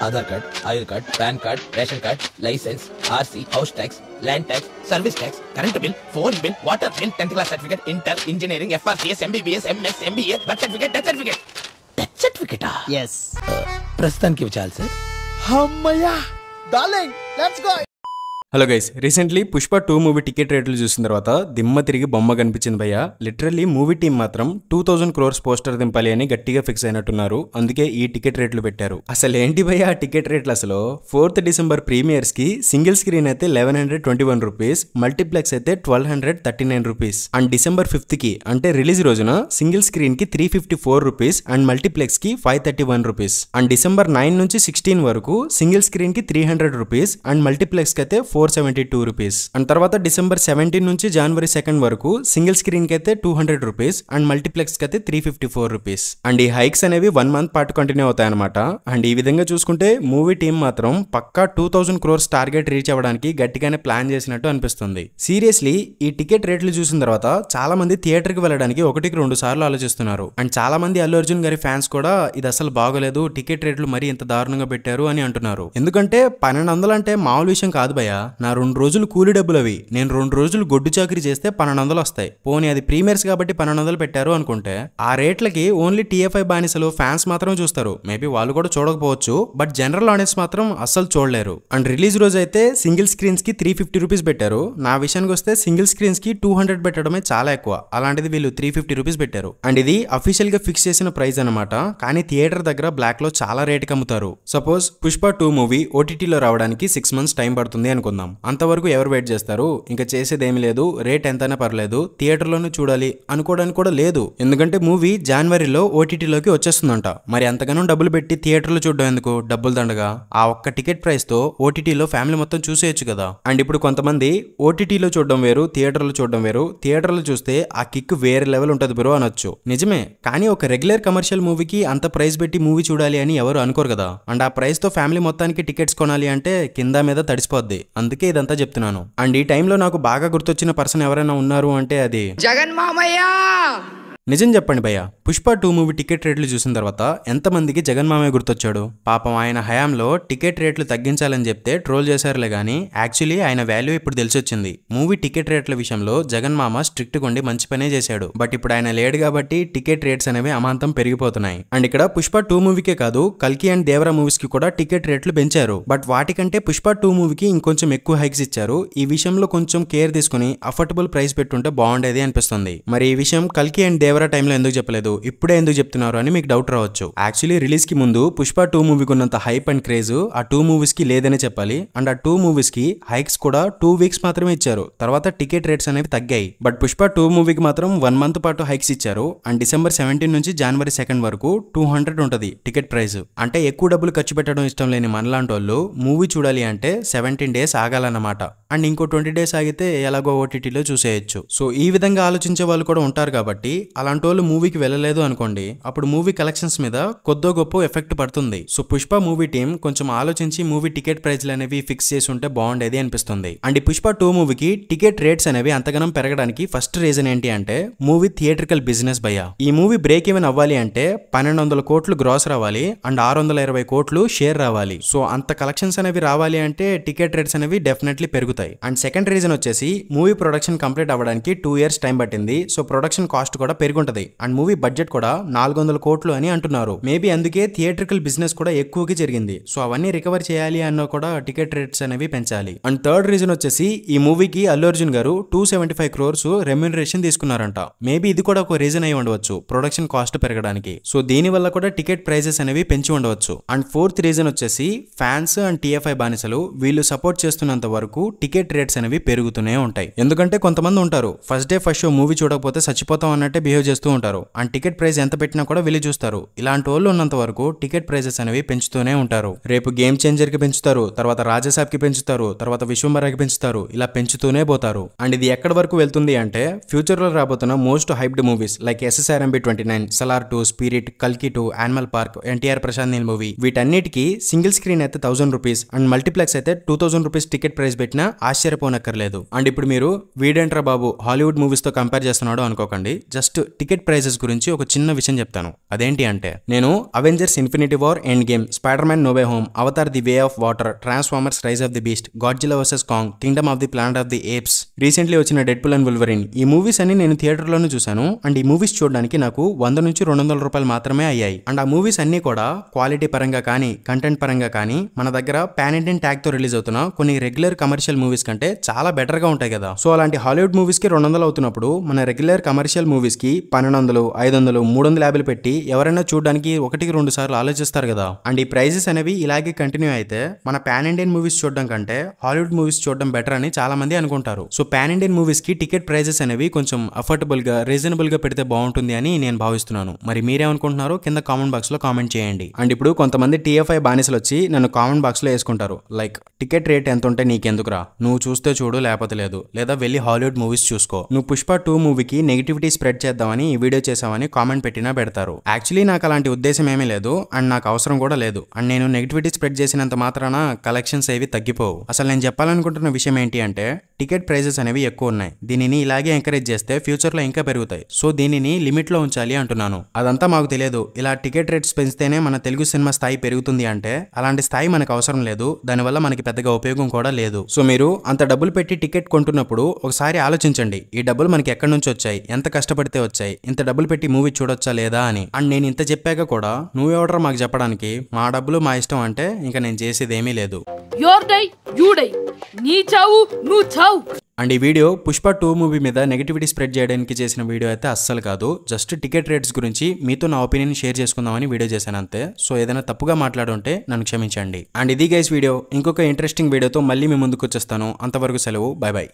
Aadhaar card, ఆయుల్ card, PAN card, ration card, licence, RC, house tax, land tax, service tax, current bill, phone bill, water bill, 10th class certificate, inter, engineering, FRCS, MBBS, MS, MBA, birth certificate, death certificate. Death సర్టిఫికేటా? Yes. ప్రస్తుతానికి ఇవి చాలు sir. అమ్మయ్యా darling, let's go. Hello guys, recently Pushpa 2 movie ticket రేట్లు చూసిన తర్వాత దిమ్మ తిరిగి బొమ్మ కనిపించింది భయ్య. లిటరల్లీ మూవీ టీం మాత్రం 2000 crores పోస్టర్ దింపాలి అని గట్టిగా ఫిక్స్ అయినట్టున్నారు. అందుకే ఈ టికెట్ రేట్లు పెట్టారు. అసలు ఏంటి భయ్య ఆ టికెట్ రేట్లు? అసలు 4th December ప్రీమియర్స్ కి సింగిల్ స్క్రీన్ అయితే 1121 రూపీస్, మల్టీప్లెక్స్ అయితే 1239 రూపీస్. అండ్ December 5th కి అంటే రిలీజ్ రోజున సింగిల్ స్క్రీన్ కి 354 రూపీస్ అండ్ మల్టీప్లెక్స్ కి 531 రూపీస్. అండ్ December 9 నుంచి 16 వరకు సింగిల్ స్క్రీన్ కి 300 రూపీస్ అండ్ మల్టీప్లెక్స్ కి అయితే 472 రూపీస్. అండ్ తర్వాత December 17 నుంచి January 2 వరకు సింగిల్ స్క్రీన్ కి అయితే 200 రూపీస్ అండ్ మల్టీప్లెక్స్ కి అయితే 354 రూపీస్. అండ్ ఈ హైక్స్ అనేవి 1 month పాటు కంటిన్యూ అవుతాయి అనమాట. అండ్ ఈ విధంగా చూసుకుంటే మూవీ టీం మాత్రం పక్కా 2000 crores టార్గెట్ రీచ్ అవ్వడానికి గట్టిగానే ప్లాన్ చేసినట్టు అనిపిస్తుంది. సీరియస్లీ ఈ టికెట్ రేట్లు చూసిన తర్వాత చాలా మంది థియేటర్ కి వెళ్ళడానికి 1-2 సార్లు ఆలోచిస్తున్నారు. అండ్ చాలా మంది అల్లు అర్జున్ గారి ఫ్యాన్స్ కూడా ఇది అసలు బాగోలేదు, టికెట్ రేట్లు మరీ ఇంత దారుణంగా పెట్టారు అని అంటున్నారు. ఎందుకంటే 1200 అంటే మామూలు విషయం కాదు భయ్య. నా 2 రోజులు కూలి డబ్బులు అవి. నేను 2 రోజులు గొడ్డు చాకరీ చేస్తే 1200 వస్తాయి. పోనీ అది ప్రీమియర్స్ కాబట్టి 1200 పెట్టారు అనుకుంటే ఆ రేట్లకి ఓన్లీ TFI బానిసలు ఫ్యాన్స్ మాత్రం చూస్తారు. మేబీ వాళ్ళు కూడా చూడకపోవచ్చు, బట్ జనరల్ ఆడియన్స్ మాత్రం అస్సలు చూడలేరు. అండ్ రిలీజ్ రోజు అయితే సింగిల్ స్క్రీన్స్ కి 350 రూపీస్ పెట్టారు. నా విషయానికి వస్తే సింగిల్ స్క్రీన్స్ కి 200 పెట్టడమే చాలా ఎక్కువ. అలాంటిది వీళ్ళు 350 రూపీస్ పెట్టారు. అండ్ ఇది అఫీషియల్ గా ఫిక్స్ చేసిన ప్రైస్ అనమాట. కానీ థియేటర్ దగ్గర బ్లాక్ లో చాలా రేట్ కి అమ్ముతారు. సపోజ్ పుష్ప 2 మూవీ OTTలో రావడానికి 6 months టైం పడుతుంది అనుకుందాం. అంతవరకు ఎవరు వెయిట్ చేస్తారు? ఇంకా చేసేది ఏమీ లేదు, రేట్ ఎంతైనా పర్లేదు, థియేటర్లోనే చూడాలి అనుకోవడానికి కూడా లేదు. ఎందుకంటే మూవీ జనవరిలో OTTలోకి వచ్చేస్తుందంట. మరి అంతగానో డబ్బులు పెట్టి థియేటర్లో చూడడం ఎందుకు? డబ్బులు దండగా ఆ ఒక్క టికెట్ ప్రైస్ తో OTTలో ఫ్యామిలీ మొత్తం చూసేయచ్చు కదా. అండ్ ఇప్పుడు కొంతమంది OTTలో చూడడం వేరు, థియేటర్లో చూడడం వేరు. థియేటర్లో చూస్తే ఆ కిక్ వేరే లెవెల్ ఉంటుంది బ్రో అనొచ్చు. నిజమే, కానీ ఒక రెగ్యులర్ కమర్షియల్ మూవీకి అంత ప్రైస్ పెట్టి మూవీ చూడాలి అని ఎవరు అనుకోరు కదా. అండ్ ఆ ప్రైస్ తో ఫ్యామిలీ మొత్తానికి టికెట్స్ కొనాలి అంటే కింద మీద తడిసిపోద్ది. అందుకే ఇదంతా చెప్తున్నాను. అండ్ ఈ టైంలో నాకు బాగా గుర్తొచ్చిన పర్సన్ ఎవరైనా ఉన్నారు అంటే అది జగన్ మామయ్య. నిజం చెప్పండి భయ్య, పుష్ప 2 మూవీ టికెట్ రేట్లు చూసిన తర్వాత ఎంతమందికి జగన్ మామయ్య గుర్తొచ్చాడు? పాపం ఆయన హయాంలో టికెట్ రేట్లు తగ్గించాలని చెప్తే ట్రోల్ చేశారులే గానీ యాక్చువల్లీ ఆయన వాల్యూ ఇప్పుడు తెలిసొచ్చింది. మూవీ టికెట్ రేట్ల విషయంలో జగన్ మామ స్ట్రిక్ట్ గా ఉండి మంచి పనే చేశాడు. బట్ ఇప్పుడు ఆయన లేడు కాబట్టి టికెట్ రేట్స్ అనేవి అమాంతం పెరిగిపోతున్నాయి. అండ్ ఇక్కడ పుష్ప 2 మూవీకే కాదు, కల్కి అండ్ దేవరా మూవీస్ కి కూడా టికెట్ రేట్లు పెంచారు. బట్ వాటికంటే పుష్ప 2 మూవీకి ఇంకొంచెం ఎక్కువ హైక్స్ ఇచ్చారు. ఈ విషయంలో కొంచెం కేర్ తీసుకుని అఫోర్డబుల్ ప్రైస్ పెట్టుంటే బాగుండేది అనిపిస్తుంది. మరి ఈ విషయం కల్కి అండ్ దేవరా టైంలో ఎందుకు చెప్పలేదు, ఇప్పుడే ఎందుకు చెప్తున్నారు అని మీకు డౌట్ రావచ్చు. యాక్చువల్లీ రిలీజ్ కి ముందు పుష్ప 2 మూవీకి ఉన్నంత హైప్ అండ్ క్రేజ్ ఆ 2 మూవీస్ కి లేదనే చెప్పాలి. అండ్ ఆ 2 మూవీస్ కి హైక్స్ కూడా 2 weeks మాత్రమే ఇచ్చారు. తర్వాత టికెట్ రేట్స్ అనేవి తగ్గాయి. బట్ పుష్ప 2 మూవీకి మాత్రం 1 month పాటు హైక్స్ ఇచ్చారు. అండ్ December 17 నుంచి January 2 వరకు 200 ఉంటది టికెట్ ప్రైస్. అంటే ఎక్కువ డబ్బులు ఖర్చు పెట్టడం ఇష్టం లేని మనలాంటి వాళ్ళు మూవీ చూడాలి అంటే 17 days ఆగాలన్నమాట. అండ్ ఇంకో 20 days ఆగితే ఎలాగో OTTలో చూసేయచ్చు. సో ఈ విధంగా ఆలోచించే వాళ్ళు కూడా ఉంటారు కాబట్టి అలాంటి వాళ్ళు మూవీకి వెళ్ళలేదు అనుకోండి, అప్పుడు మూవీ కలెక్షన్స్ మీద కొద్దో గొప్ప ఎఫెక్ట్ పడుతుంది. సో పుష్ప మూవీ టీం కొంచెం ఆలోచించి మూవీ టికెట్ ప్రైస్లు అనేవి ఫిక్స్ చేసి ఉంటే బాగుండేది అనిపిస్తుంది. అండ్ ఈ పుష్ప 2 మూవీకి టికెట్ రేట్స్ అనేవి అంతగానం పెరగడానికి ఫస్ట్ రీజన్ ఏంటి అంటే మూవీ థియేట్రికల్ బిజినెస్ భయ్య. ఈ మూవీ బ్రేక్ ఈవెన్ అవ్వాలి అంటే 1200 కోట్లు గ్రాస్ రావాలి అండ్ 620 కోట్లు షేర్ రావాలి. సో అంత కలెక్షన్స్ అనేవి రావాలి అంటే టికెట్ రేట్స్ అనేవి డెఫినెట్లీ పెరుగుతాయి. అండ్ సెకండ్ రీజన్ వచ్చేసి మూవీ ప్రొడక్షన్ కంప్లీట్ అవ్వడానికి 2 years టైం పట్టింది. సో ప్రొడక్షన్ కాస్ట్ కూడా పెరుగుంటది. అండ్ మూవీ బడ్జెట్ కూడా 400 కోట్లు అని అంటున్నారు. మేబీ అందుకే థియేట్రికల్ బిజినెస్ కూడా ఎక్కువగా జరిగింది. సో అవన్నీ రికవర్ చేయాలి అన్న కూడా టికెట్ రేట్స్ అనేవి పెంచాలి. అండ్ థర్డ్ రీజన్ వచ్చేసి ఈ మూవీకి అల్లు అర్జున్ గారు 275 crores రెమ్యూనరేషన్ తీసుకున్నారంట. మేబీ ఇది కూడా ఒక రీజన్ అయి ఉండవచ్చు ప్రొడక్షన్ కాస్ట్ పెరగడానికి. సో దీని వల్ల కూడా టికెట్ ప్రైజెస్ అనేవి పెంచి ఉండవచ్చు. అండ్ ఫోర్త్ రీజన్ వచ్చేసి ఫ్యాన్స్ అండ్ TFI బానిసలు వీళ్ళు సపోర్ట్ చేస్తున్నంత వరకు టికెట్ రేట్స్ అనేవి పెరుగుతూనే ఉంటాయి. ఎందుకంటే కొంతమంది ఉంటారు first day first show movie చూడకపోతే చచ్చిపోతాం అన్నట్టే బిహేవ్ చేస్తూ ఉంటారు. అండ్ టికెట్ ప్రైస్ ఎంత పెట్టినా కూడా వెళ్ళి చూస్తారు. ఇలాంటి వాళ్ళు ఉన్నంత వరకు టికెట్ ప్రైజెస్ అనేవి పెంచుతూనే ఉంటారు. రేపు గేమ్ చేంజర్ కి పెంచుతారు, తర్వాత రాజాసాబ్ కి పెంచుతారు, తర్వాత విశ్వంబరాకి పెంచుతారు. ఇలా పెంచుతూనే పోతారు. అండ్ ఇది ఎక్కడి వరకు వెళ్తుంది అంటే ఫ్యూచర్ లో రాబోతున్న most hyped movies like SSRMB 29, Salaar 2, Spirit, కల్కి 2, Animal Park, NTR Prashanth Neel movie వీటన్నిటికీ సింగిల్ స్క్రీన్ అయితే 1000 రూపీస్ అండ్ మల్టీప్లెక్స్ అయితే 2000 రూపీస్ టికెట్ ప్రైస్ పెట్టినా ఆశ్చర్యపోనక్కర్లేదు. అండ్ ఇప్పుడు మీరు వీడేంట్రా బాబు హాలీవుడ్ మూవీస్ తో కంపేర్ చేస్తున్నాడు అనుకోకండి. జస్ట్ టికెట్ ప్రైజెస్ గురించి ఒక చిన్న విషయం చెప్తాను. అదేంటి అంటే, నేను Avengers Infinity War endgame, Spider Man No Way Home, Avatar the Way of Water, Transformers Rise of the Beast, Godzilla versus Kong, Kingdom of the Planet of the Apes, recently వచ్చిన Deadpool and Wolverine, ఈ movies అన్ని నేను థియేటర్లోనే చూశాను. And ఈ movies చూడడానికి నాకు 100 నుంచి 200 రూపాయలు మాత్రమే అయ్యాయి. అండ్ ఆ మూవీస్ అన్ని కూడా క్వాలిటీ పరంగా కానీ, కంటెంట్ పరంగా కానీ, మన దగ్గర పాన్ ఇండియన్ ట్యాగ్ తో రిలీజ్ అవుతున్న కొన్ని రెగ్యులర్ కమర్షియల్ మూవీస్ కంటే చాలా బెటర్ గా ఉంటాయి కదా. సో అలాంటి హాలీవుడ్ మూవీస్ కి 200 అవుతున్నప్పుడు మన రెగ్యులర్ కమర్షియల్ మూవీస్ కి 1200, 500, 350 పెట్టి ఎవరైనా చూడడానికి 1-2 సార్లు ఆలోచిస్తారు కదా. అండ్ ఈ ప్రైజెస్ అనేవి ఇలాగే కంటిన్యూ అయితే మన పాన్ ఇండియన్ మూవీస్ చూడడం కంటే హాలీవుడ్ మూవీస్ చూడడం బెటర్ అని చాలా మంది అనుకుంటారు. సో పాన్ ఇండియన్ మూవీస్ కి టికెట్ ప్రైజెస్ అనేవి కొంచెం అఫోర్డబుల్ గా, రీజనబుల్ గా పెడితే బాగుంటుంది అని నేను భావిస్తున్నాను. మరి మీరేమనుకుంటున్నారో కింద కామెంట్ బాక్స్ లో కామెంట్ చేయండి. అండ్ ఇప్పుడు కొంతమంది TFI బానిసలు వచ్చి నన్ను కామెంట్ బాక్స్ లో వేసుకుంటారు, లైక్ టికెట్ రేట్ ఎంత ఉంటే నీకెందుకురా, నువ్వు చూస్తే చూడు లేకపోతే లేదు, లేదా వెళ్ళి హాలీవుడ్ మూవీస్ చూసుకో, నువ్వు పుష్ప 2 మూవీకి నెగిటివిటీ స్ప్రెడ్ చేద్దామని ఈ వీడియో చేసామని కామెంట్ పెట్టినా పెడతారు. యాక్చువల్లీ నాకు అలాంటి ఉద్దేశం ఏమీ లేదు, అండ్ నాకు అవసరం కూడా లేదు. అండ్ నేను నెగిటివిటీ స్ప్రెడ్ చేసినంత మాత్రాన కలెక్షన్స్ ఏవి తగ్గిపోవు. అసలు నేను చెప్పాలనుకుంటున్న విషయం ఏంటి అంటే, టికెట్ ప్రైజెస్ అనేవి ఎక్కువ ఉన్నాయి. దీనిని ఇలాగే ఎంకరేజ్ చేస్తే ఫ్యూచర్ లో ఇంకా పెరుగుతాయి. సో దీనిని లిమిట్ లో ఉంచాలి అంటున్నాను. అదంతా మాకు తెలియదు. ఇలా టికెట్ రేట్స్ పెంచితేనే మన తెలుగు సినిమా స్థాయి పెరుగుతుంది అంటే అలాంటి స్థాయి మనకు అవసరం లేదు. దానివల్ల మనకి పెద్దగా ఉపయోగం కూడా లేదు. సో మీరు అంత డబ్బులు పెట్టి టికెట్ కొంటున్నప్పుడు ఒకసారి ఆలోచించండి, ఈ డబ్బులు మనకి ఎక్కడి నుంచి వచ్చాయి, ఎంత కష్టపడితే వచ్చాయి, ఇంత డబ్బులు పెట్టి మూవీ చూడొచ్చా లేదా అని. అండ్ నేను ఇంత చెప్పాక కూడా నువ్వెవడరా మాకు చెప్పడానికి, మా డబ్బులు మా ఇష్టం అంటే ఇంకా నేను చేసేది ఏమీ లేదు. అండ్ ఈ వీడియో పుష్ప 2 మూవీ మీద నెగిటివిటీ స్ప్రెడ్ చేయడానికి చేసిన వీడియో అయితే అస్సలు కాదు. జస్ట్ టికెట్ రేట్స్ గురించి మీతో నా ఒపీనియన్ షేర్ చేసుకుందామని వీడియో చేశాను అంతే. సో ఏదైనా తప్పుగా మాట్లాడుంటే నన్ను క్షమించండి. అండ్ ఇది గైస్ వీడియో. ఇంకొక ఇంట్రెస్టింగ్ వీడియోతో మళ్ళీ మీ ముందుకు వచ్చేస్తాను. అంతవరకు సెలవు. By by.